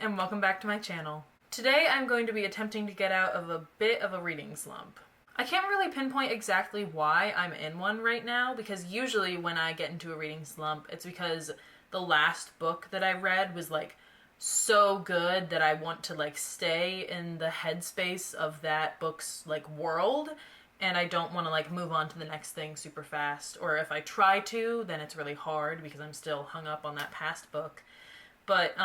and welcome back to my channel. Today I'm going to be attempting to get out of a bit of a reading slump. I can't really pinpoint exactly why I'm in one right now, because usually when I get into a reading slump, it's because the last book that I read was so good that I want to stay in the headspace of that book's world, and I don't want to move on to the next thing super fast. Or if I try to, then it's really hard because I'm still hung up on that past book. But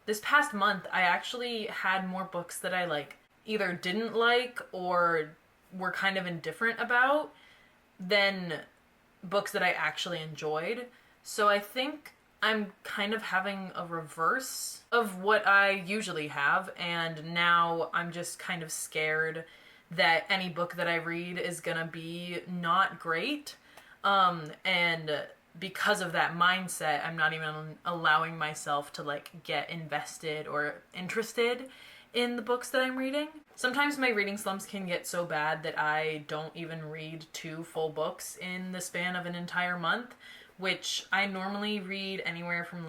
this past month, I actually had more books that I either didn't like or were kind of indifferent about than books that I actually enjoyed. So I think I'm kind of having a reverse of what I usually have, and now I'm just kind of scared that any book that I read is gonna be not great. And because of that mindset, I'm not even allowing myself to get invested or interested in the books that I'm reading. Sometimes my reading slumps can get so bad that I don't even read 2 full books in the span of an entire month, which I normally read anywhere from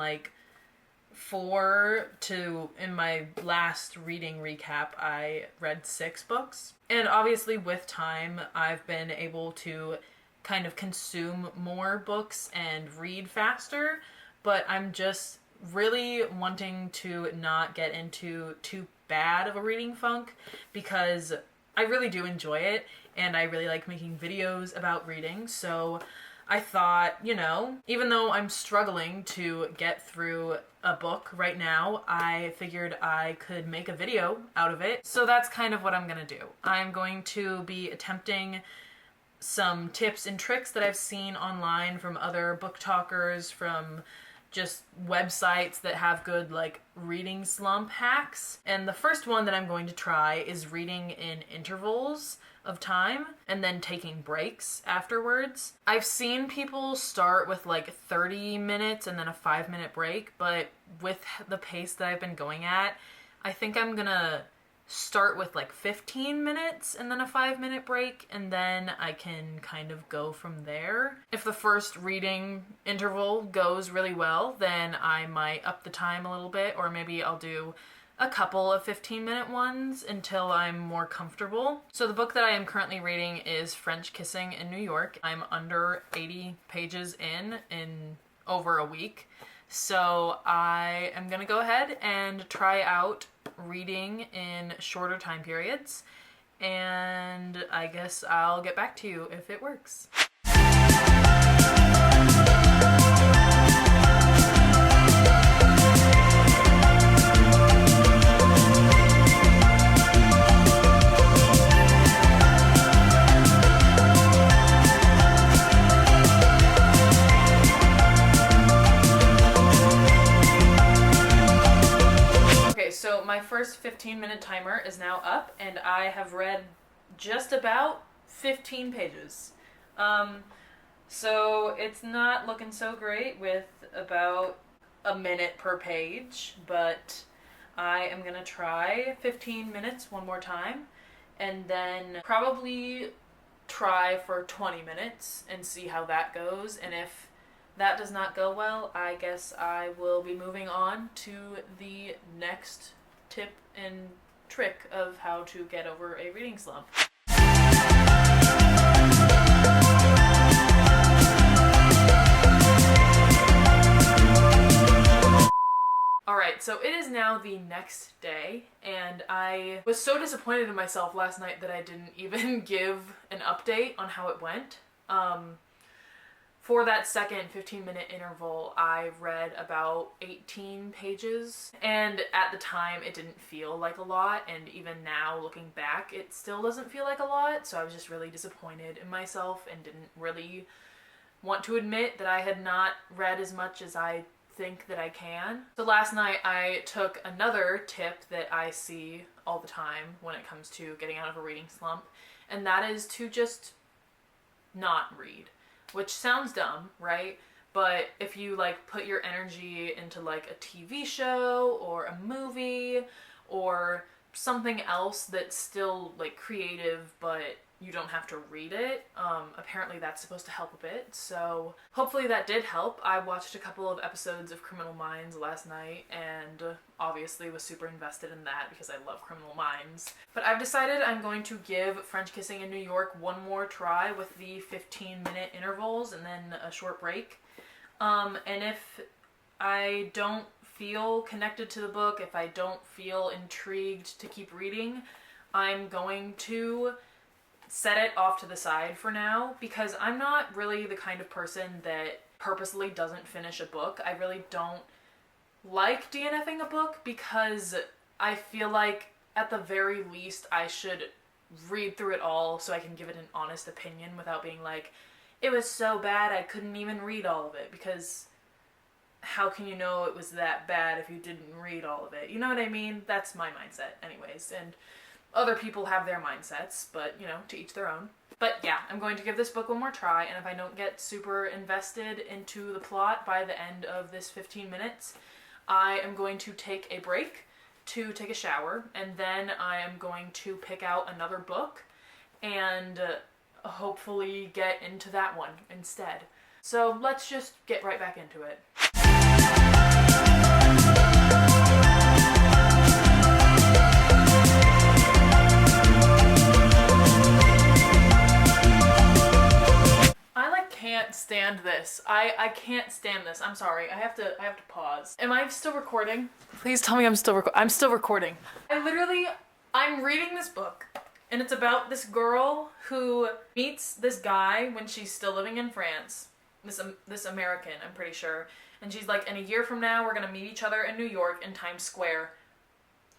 4 to, in my last reading recap, I read 6 books. And obviously with time, I've been able to kind of consume more books and read faster, but I'm just really wanting to not get into too bad of a reading funk, because I really do enjoy it and I really like making videos about reading. So I thought, even though I'm struggling to get through a book right now, I figured I could make a video out of it. So that's kind of what I'm gonna do. I'm going to be attempting some tips and tricks that I've seen online from other book talkers, from just websites that have good reading slump hacks. And the first one that I'm going to try is reading in intervals of time and then taking breaks afterwards. I've seen people start with 30 minutes and then a 5-minute break, but with the pace that I've been going at, I think I'm gonna start with 15 minutes and then a 5-minute break, and then I can kind of go from there. If the first reading interval goes really well, then I might up the time a little bit, or maybe I'll do a couple of 15-minute ones until I'm more comfortable. So the book that I am currently reading is French Kissing in New York. I'm under 80 pages in over a week. So I am gonna go ahead and try out reading in shorter time periods, and I guess I'll get back to you if it works. So my first 15-minute timer is now up, and I have read just about 15 pages. So it's not looking so great with about a minute per page, but I am gonna try 15 minutes one more time, and then probably try for 20 minutes and see how that goes. And if that does not go well, I guess I will be moving on to the next tip and trick of how to get over a reading slump. Alright, so it is now the next day, and I was so disappointed in myself last night that I didn't even give an update on how it went. For that second 15-minute interval, I read about 18 pages, and at the time it didn't feel like a lot, and even now looking back it still doesn't feel like a lot, so I was just really disappointed in myself and didn't really want to admit that I had not read as much as I think that I can. So last night I took another tip that I see all the time when it comes to getting out of a reading slump, and that is to just not read. Which sounds dumb, right? But if you put your energy into a TV show or a movie or something else that's still creative but you don't have to read it. Apparently that's supposed to help a bit, so hopefully that did help. I watched a couple of episodes of Criminal Minds last night and obviously was super invested in that because I love Criminal Minds. But I've decided I'm going to give French Kissing in New York one more try with the 15-minute intervals and then a short break. And if I don't feel connected to the book, if I don't feel intrigued to keep reading, I'm going to set it off to the side for now, because I'm not really the kind of person that purposely doesn't finish a book. I really don't like DNFing a book because I feel like at the very least I should read through it all so I can give it an honest opinion without being like, it was so bad I couldn't even read all of it, because how can you know it was that bad if you didn't read all of it? You know what I mean? That's my mindset anyways, and other people have their mindsets, but, you know, to each their own. But yeah, I'm going to give this book one more try, and if I don't get super invested into the plot by the end of this 15 minutes, I am going to take a break to take a shower, and then I am going to pick out another book and hopefully get into that one instead. So let's just get right back into it. Can't stand this. I can't stand this. I'm sorry. I have to pause. Am I still recording? Please tell me I'm still recording. I'm reading this book, and it's about this girl who meets this guy when she's still living in France. This American, I'm pretty sure. And she's like, in a year from now, we're gonna meet each other in New York in Times Square.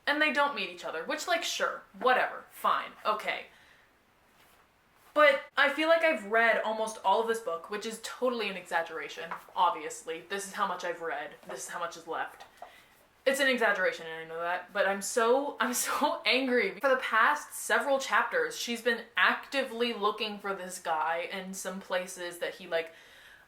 And they don't meet each other, which, like, sure, whatever, fine, okay. But I feel like I've read almost all of this book, which is totally an exaggeration, obviously. This is how much I've read. This is how much is left. It's an exaggeration, and I know that, but I'm so angry. For the past several chapters, she's been actively looking for this guy in some places that he, like,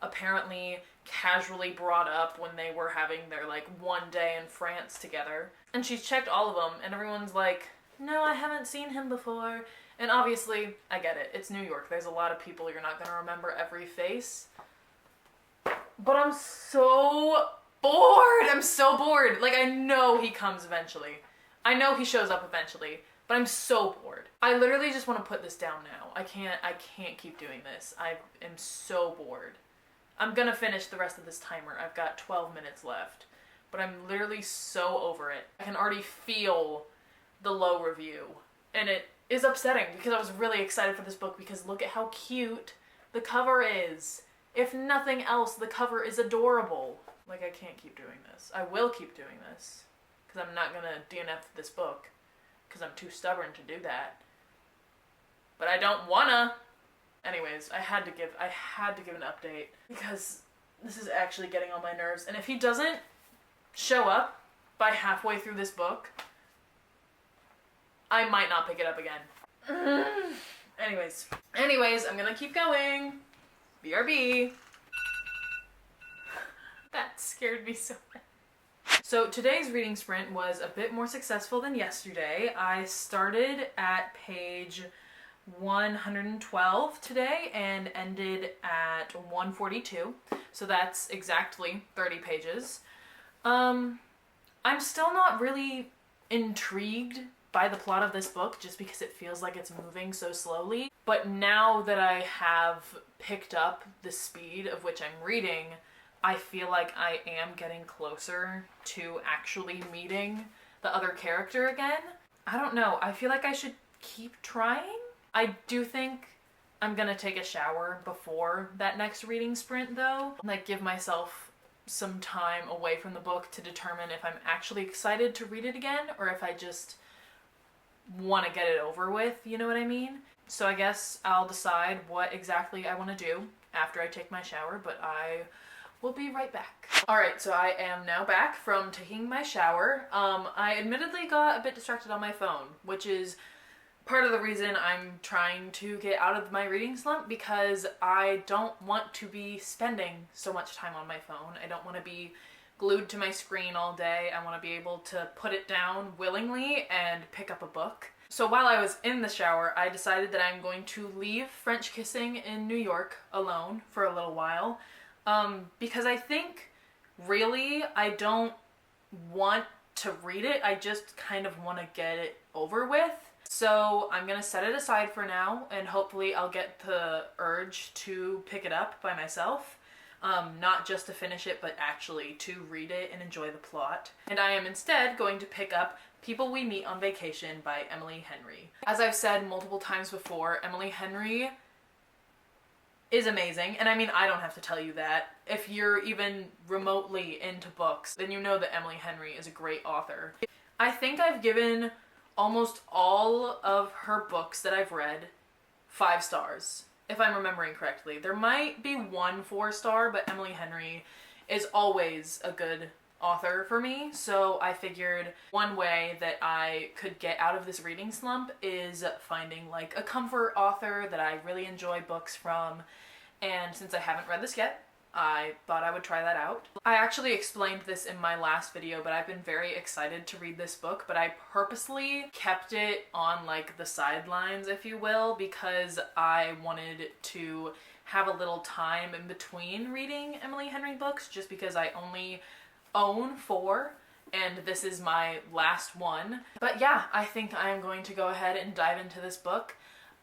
apparently casually brought up when they were having their, like, one day in France together. And she's checked all of them, and everyone's like, no, I haven't seen him before. And obviously, I get it. It's New York. There's a lot of people. You're not going to remember every face. But I'm so bored. I'm so bored. Like, I know he comes eventually. I know he shows up eventually. But I'm so bored. I literally just want to put this down now. I can't keep doing this. I am so bored. I'm going to finish the rest of this timer. I've got 12 minutes left. But I'm literally so over it. I can already feel the low review. And it is upsetting because I was really excited for this book because look at how cute the cover is. If nothing else, the cover is adorable. Like, I can't keep doing this. I will keep doing this because I'm not gonna DNF this book because I'm too stubborn to do that. But I don't wanna. Anyways, I had to give an update because this is actually getting on my nerves. And if he doesn't show up by halfway through this book, I might not pick it up again. Anyways, I'm gonna keep going. BRB. That scared me so bad. So today's reading sprint was a bit more successful than yesterday. I started at page 112 today and ended at 142. So that's exactly 30 pages. I'm still not really intrigued by the plot of this book just because it feels like it's moving so slowly. But now that I have picked up the speed of which I'm reading, I feel like I am getting closer to actually meeting the other character again. I don't know. I feel like I should keep trying. I do think I'm gonna take a shower before that next reading sprint though. Like, give myself some time away from the book to determine if I'm actually excited to read it again or if I just want to get it over with, you know what I mean? So I guess I'll decide what exactly I want to do after I take my shower, but I will be right back. Alright, so I am now back from taking my shower. I admittedly got a bit distracted on my phone, which is part of the reason I'm trying to get out of my reading slump, because I don't want to be spending so much time on my phone. I don't want to be glued to my screen all day. I want to be able to put it down willingly and pick up a book. So while I was in the shower, I decided that I'm going to leave French Kissing in New York alone for a little while, because I think really I don't want to read it. I just kind of want to get it over with. So I'm gonna set it aside for now, and hopefully I'll get the urge to pick it up by myself. Not just to finish it, but actually to read it and enjoy the plot. And I am instead going to pick up People We Meet on Vacation by Emily Henry. As I've said multiple times before, Emily Henry is amazing. And I mean, I don't have to tell you that. If you're even remotely into books, then you know that Emily Henry is a great author. I think I've given almost all of her books that I've read 5 stars, if I'm remembering correctly. There might be 1 4-star, but Emily Henry is always a good author for me, so I figured one way that I could get out of this reading slump is finding like a comfort author that I really enjoy books from, and since I haven't read this yet, I thought I would try that out. I actually explained this in my last video, but I've been very excited to read this book, but I purposely kept it on like the sidelines, if you will, because I wanted to have a little time in between reading Emily Henry books, just because I only own 4 and this is my last one. But yeah, I think I am going to go ahead and dive into this book.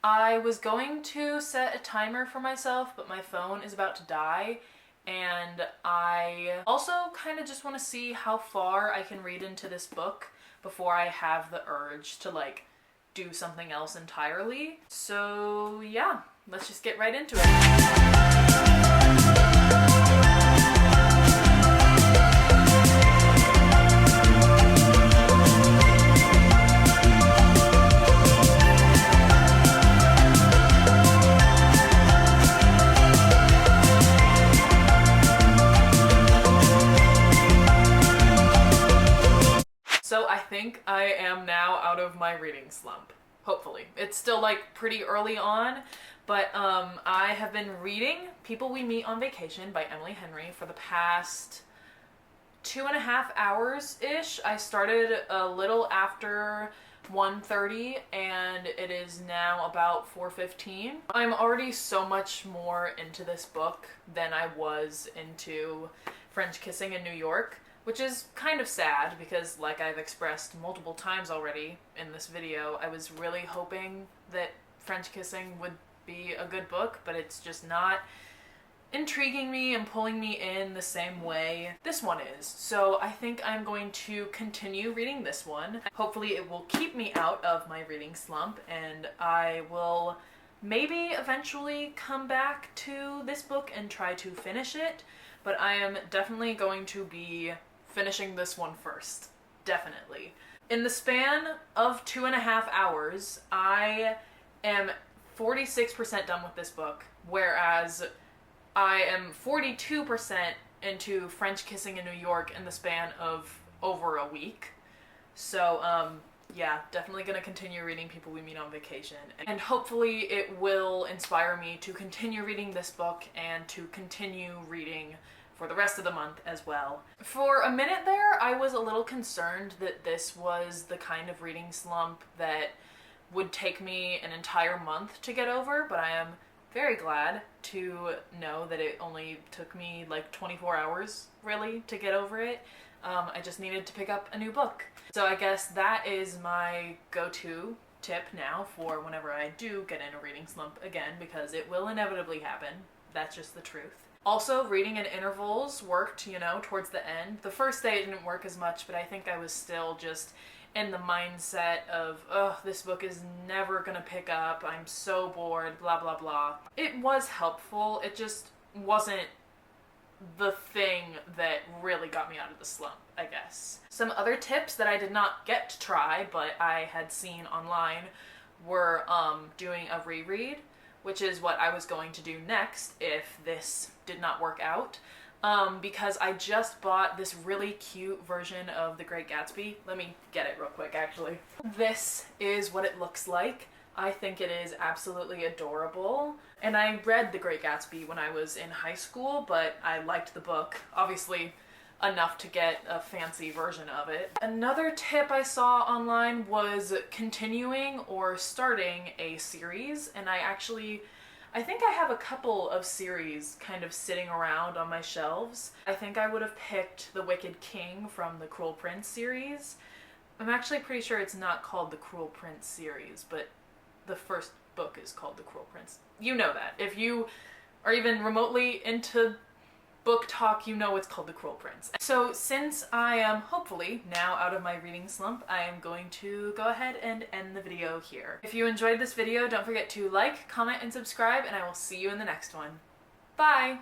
I was going to set a timer for myself, but my phone is about to die, and I also kind of just want to see how far I can read into this book before I have the urge to like do something else entirely. So yeah, let's just get right into it. So I think I am now out of my reading slump. Hopefully. It's still like pretty early on, but I have been reading People We Meet on Vacation by Emily Henry for the past 2.5 hours-ish. I started a little after 1:30 and it is now about 4:15. I'm already so much more into this book than I was into French Kissing in New York, which is kind of sad because, like I've expressed multiple times already in this video, I was really hoping that French Kissing would be a good book, but it's just not intriguing me and pulling me in the same way this one is. So I think I'm going to continue reading this one. Hopefully it will keep me out of my reading slump, and I will maybe eventually come back to this book and try to finish it, but I am definitely going to be finishing this one first. Definitely. In the span of 2.5 hours, I am 46% done with this book, whereas I am 42% into French Kissing in New York in the span of over a week. So, yeah, definitely gonna continue reading People We Meet on Vacation. And hopefully it will inspire me to continue reading this book and to continue reading for the rest of the month as well. For a minute there, I was a little concerned that this was the kind of reading slump that would take me an entire month to get over, but I am very glad to know that it only took me like 24 hours, really, to get over it. I just needed to pick up a new book. So I guess that is my go-to tip now for whenever I do get in a reading slump again, because it will inevitably happen. That's just the truth. Also, reading in intervals worked, you know, towards the end. The first day it didn't work as much, but I think I was still just in the mindset of, oh, this book is never gonna pick up, I'm so bored, blah, blah, blah. It was helpful, it just wasn't the thing that really got me out of the slump, I guess. Some other tips that I did not get to try, but I had seen online, were doing a reread, which is what I was going to do next if this did not work out. Because I just bought this really cute version of The Great Gatsby. Let me get it real quick, actually. This is what it looks like. I think it is absolutely adorable. And I read The Great Gatsby when I was in high school, but I liked the book. Obviously, enough to get a fancy version of it. Another tip I saw online was continuing or starting a series, and I think I have a couple of series kind of sitting around on my shelves. I think I would have picked The Wicked King from the Cruel Prince series. I'm actually pretty sure it's not called the Cruel Prince series, but the first book is called The Cruel Prince. You know that. If you are even remotely into book talk, you know it's called The Cruel Prince. So since I am hopefully now out of my reading slump, I am going to go ahead and end the video here. If you enjoyed this video, don't forget to like, comment, and subscribe, and I will see you in the next one. Bye!